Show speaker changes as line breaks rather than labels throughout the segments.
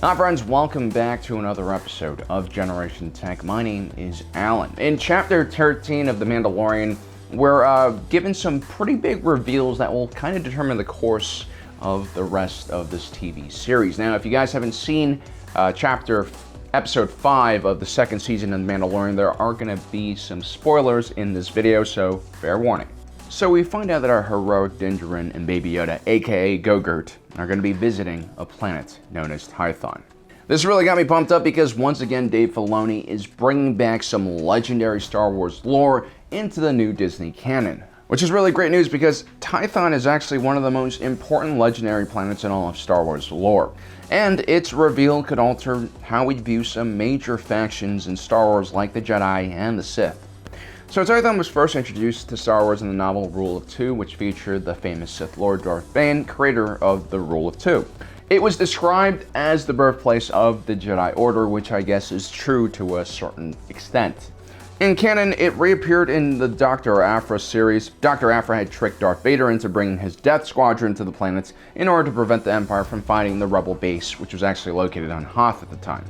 Hi friends, welcome back to another episode of Generation Tech. My name is Alan. In Chapter 13 of The Mandalorian, we're given some pretty big reveals that will kind of determine the course of the rest of this TV series. Now, if you guys haven't seen Episode 5 of the second season of The Mandalorian, there are going to be some spoilers in this video, so fair warning. So we find out that our heroic Dinjarin and Baby Yoda, aka Go-Gurt, are going to be visiting a planet known as Tython. This really got me pumped up because once again Dave Filoni is bringing back some legendary Star Wars lore into the new Disney canon. Which is really great news because Tython is actually one of the most important legendary planets in all of Star Wars lore. And its reveal could alter how we view some major factions in Star Wars like the Jedi and the Sith. So Tython was first introduced to Star Wars in the novel Rule of Two, which featured the famous Sith Lord Darth Bane, creator of the Rule of Two. It was described as the birthplace of the Jedi Order, which I guess is true to a certain extent. In canon, it reappeared in the Dr. Aphra series. Dr. Aphra had tricked Darth Vader into bringing his Death Squadron to the planet in order to prevent the Empire from finding the Rebel base, which was actually located on Hoth at the time.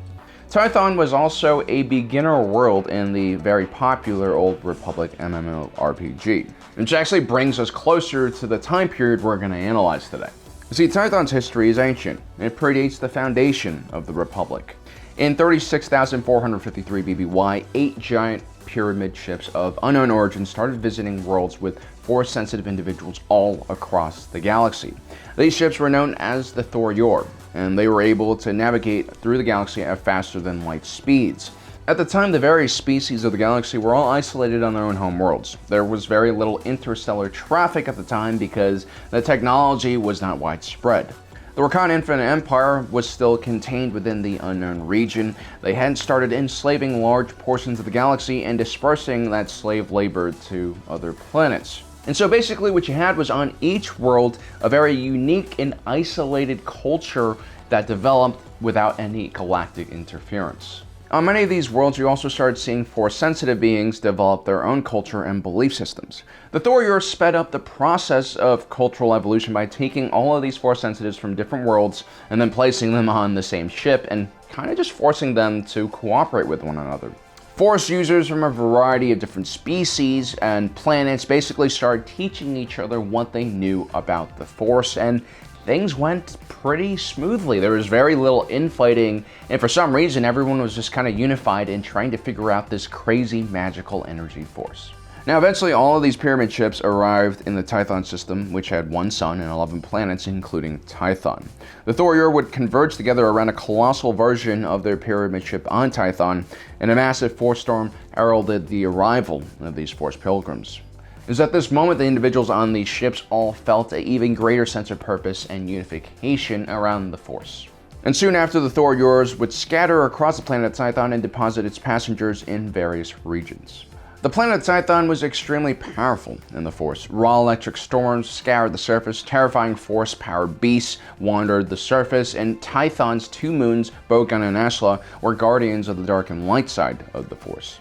Tython was also a beginner world in the very popular Old Republic MMORPG, which actually brings us closer to the time period we're going to analyze today. See, Tython's history is ancient. It predates the foundation of the Republic. In 36,453 BBY, 8 giant pyramid ships of unknown origin started visiting worlds with Force-sensitive individuals all across the galaxy. These ships were known as the Thor-Yor, and they were able to navigate through the galaxy at faster than light speeds. At the time, the various species of the galaxy were all isolated on their own home worlds. There was very little interstellar traffic at the time because the technology was not widespread. The Rakan Infinite Empire was still contained within the unknown region. They hadn't started enslaving large portions of the galaxy and dispersing that slave labor to other planets. And so basically what you had was on each world a very unique and isolated culture that developed without any galactic interference. On many of these worlds, you also started seeing Force-sensitive beings develop their own culture and belief systems. The Thor-Yor sped up the process of cultural evolution by taking all of these Force-sensitives from different worlds and then placing them on the same ship and kind of just forcing them to cooperate with one another. Force users from a variety of different species and planets basically started teaching each other what they knew about the Force, and things went pretty smoothly. There was very little infighting, and for some reason everyone was just kind of unified in trying to figure out this crazy magical energy force. Now eventually all of these pyramid ships arrived in the Tython system, which had 1 sun and 11 planets, including Tython. The Thor-Yor would converge together around a colossal version of their pyramid ship on Tython, and a massive force storm heralded the arrival of these Force pilgrims. It was at this moment the individuals on these ships all felt an even greater sense of purpose and unification around the Force. And soon after, the Thor-Yors would scatter across the planet Tython and deposit its passengers in various regions. The planet Tython was extremely powerful in the Force. Raw electric storms scoured the surface, terrifying Force-powered beasts wandered the surface, and Tython's 2 moons, Bogan and Ashla, were guardians of the dark and light side of the Force.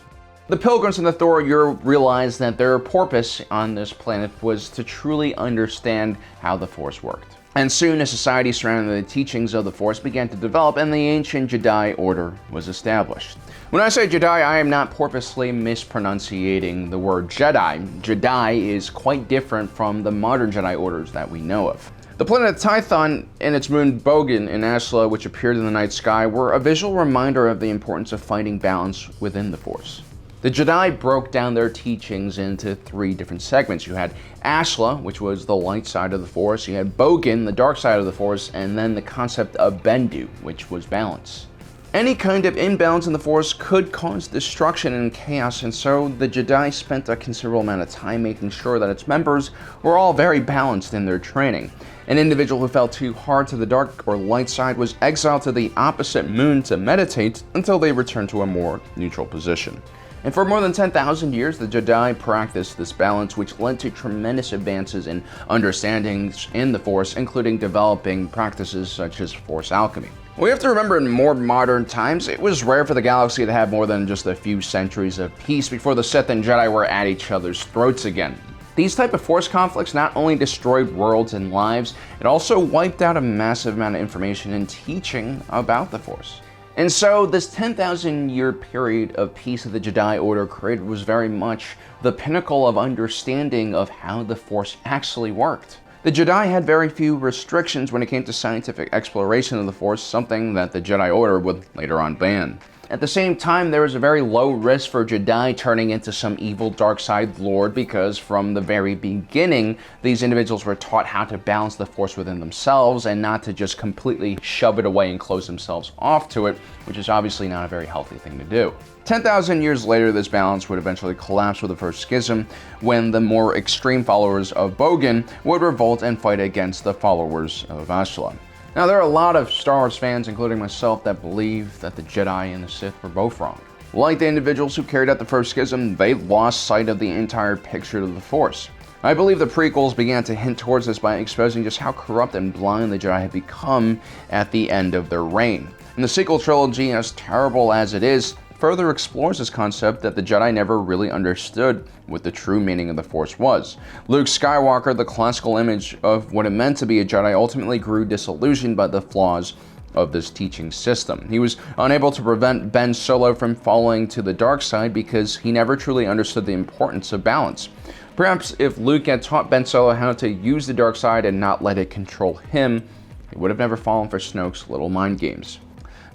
The pilgrims in the Thor-Yor realized that their purpose on this planet was to truly understand how the Force worked. And soon a society surrounding the teachings of the Force began to develop, and the ancient Jedi Order was established. When I say Jedi, I am not purposely mispronunciating the word Jedi. Jedi is quite different from the modern Jedi Orders that we know of. The planet Tython and its moon Bogan and Ashla, which appeared in the night sky, were a visual reminder of the importance of finding balance within the Force. The Jedi broke down their teachings into 3 different segments. You had Ashla, which was the light side of the Force, you had Bogan, the dark side of the Force, and then the concept of Bendu, which was balance. Any kind of imbalance in the Force could cause destruction and chaos, and so the Jedi spent a considerable amount of time making sure that its members were all very balanced in their training. An individual who fell too hard to the dark or light side was exiled to the opposite moon to meditate until they returned to a more neutral position. And for more than 10,000 years, the Jedi practiced this balance, which led to tremendous advances in understandings in the Force, including developing practices such as Force alchemy. We have to remember in more modern times, it was rare for the galaxy to have more than just a few centuries of peace before the Sith and Jedi were at each other's throats again. These type of Force conflicts not only destroyed worlds and lives, it also wiped out a massive amount of information and teaching about the Force. And so this 10,000 year period of peace that the Jedi Order created was very much the pinnacle of understanding of how the Force actually worked. The Jedi had very few restrictions when it came to scientific exploration of the Force, something that the Jedi Order would later on ban. At the same time, there was a very low risk for Jedi turning into some evil dark side lord because from the very beginning, these individuals were taught how to balance the Force within themselves and not to just completely shove it away and close themselves off to it, which is obviously not a very healthy thing to do. 10,000 years later, this balance would eventually collapse with the First Schism when the more extreme followers of Bogan would revolt and fight against the followers of Asla. Now, there are a lot of Star Wars fans, including myself, that believe that the Jedi and the Sith were both wrong. Like the individuals who carried out the First Schism, they lost sight of the entire picture of the Force. I believe the prequels began to hint towards this by exposing just how corrupt and blind the Jedi had become at the end of their reign. And the sequel trilogy, as terrible as it is, further explores this concept that the Jedi never really understood what the true meaning of the Force was. Luke Skywalker, the classical image of what it meant to be a Jedi, ultimately grew disillusioned by the flaws of this teaching system. He was unable to prevent Ben Solo from falling to the dark side because he never truly understood the importance of balance. Perhaps if Luke had taught Ben Solo how to use the dark side and not let it control him, he would have never fallen for Snoke's little mind games.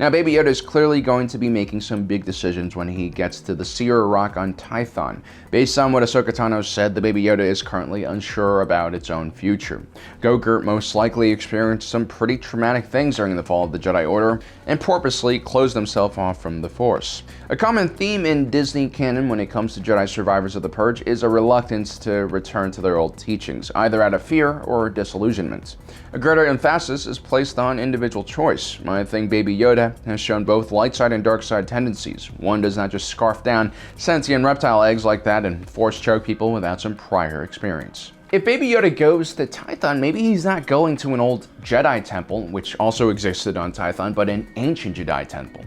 Now, Baby Yoda is clearly going to be making some big decisions when he gets to the Sierra Rock on Tython. Based on what Ahsoka Tano said, the Baby Yoda is currently unsure about its own future. Go-Gurt most likely experienced some pretty traumatic things during the fall of the Jedi Order and purposely closed himself off from the Force. A common theme in Disney canon when it comes to Jedi survivors of the Purge is a reluctance to return to their old teachings, either out of fear or disillusionment. A greater emphasis is placed on individual choice. I think Baby Yoda has shown both light side and dark side tendencies. One does not just scarf down sentient reptile eggs like that and force choke people without some prior experience. If Baby Yoda goes to Tython, maybe he's not going to an old Jedi temple, which also existed on Tython, but an ancient Jedi temple.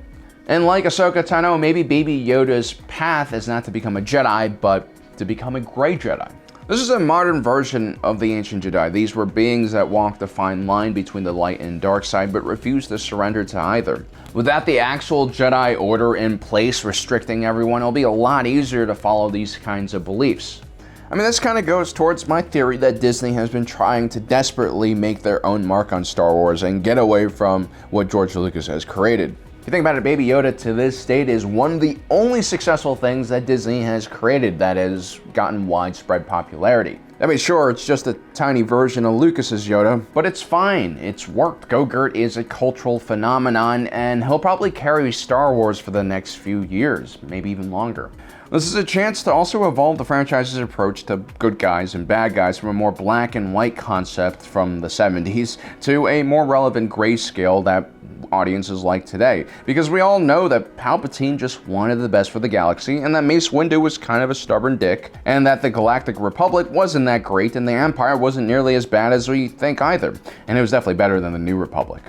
And like Ahsoka Tano, maybe Baby Yoda's path is not to become a Jedi, but to become a gray Jedi. This is a modern version of the ancient Jedi. These were beings that walked a fine line between the light and dark side, but refused to surrender to either. Without the actual Jedi Order in place restricting everyone, it'll be a lot easier to follow these kinds of beliefs. I mean, this kind of goes towards my theory that Disney has been trying to desperately make their own mark on Star Wars and get away from what George Lucas has created. If you think about it, Baby Yoda to this date is one of the only successful things that Disney has created that has gotten widespread popularity. I mean, sure, it's just a tiny version of Lucas's Yoda, but it's fine. It's worked. Go-Gurt is a cultural phenomenon, and he'll probably carry Star Wars for the next few years, maybe even longer. This is a chance to also evolve the franchise's approach to good guys and bad guys from a more black and white concept from the 70s to a more relevant grayscale that audiences like today. Because we all know that Palpatine just wanted the best for the galaxy, and that Mace Windu was kind of a stubborn dick, and that the Galactic Republic wasn't that great, and the Empire wasn't nearly as bad as we think either. And it was definitely better than the New Republic.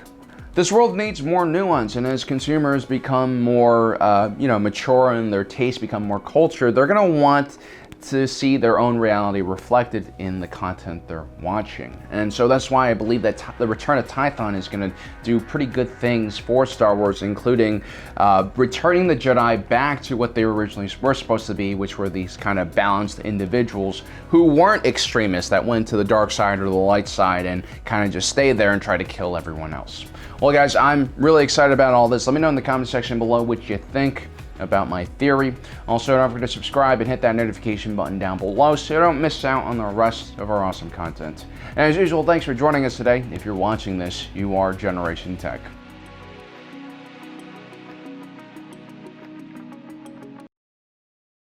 This world needs more nuance, and as consumers become more, mature and their tastes become more cultured, they're going to want to see their own reality reflected in the content they're watching. And so that's why I believe that the return of Tython is going to do pretty good things for Star Wars, including returning the Jedi back to what they originally were supposed to be, which were these kind of balanced individuals who weren't extremists that went to the dark side or the light side and kind of just stayed there and try to kill everyone else. Well, guys, I'm really excited about all this. Let me know in the comment section below what you think about my theory. Also, don't forget to subscribe and hit that notification button down below so you don't miss out on the rest of our awesome content. And as usual, thanks for joining us today. If you're watching this, you are Generation Tech.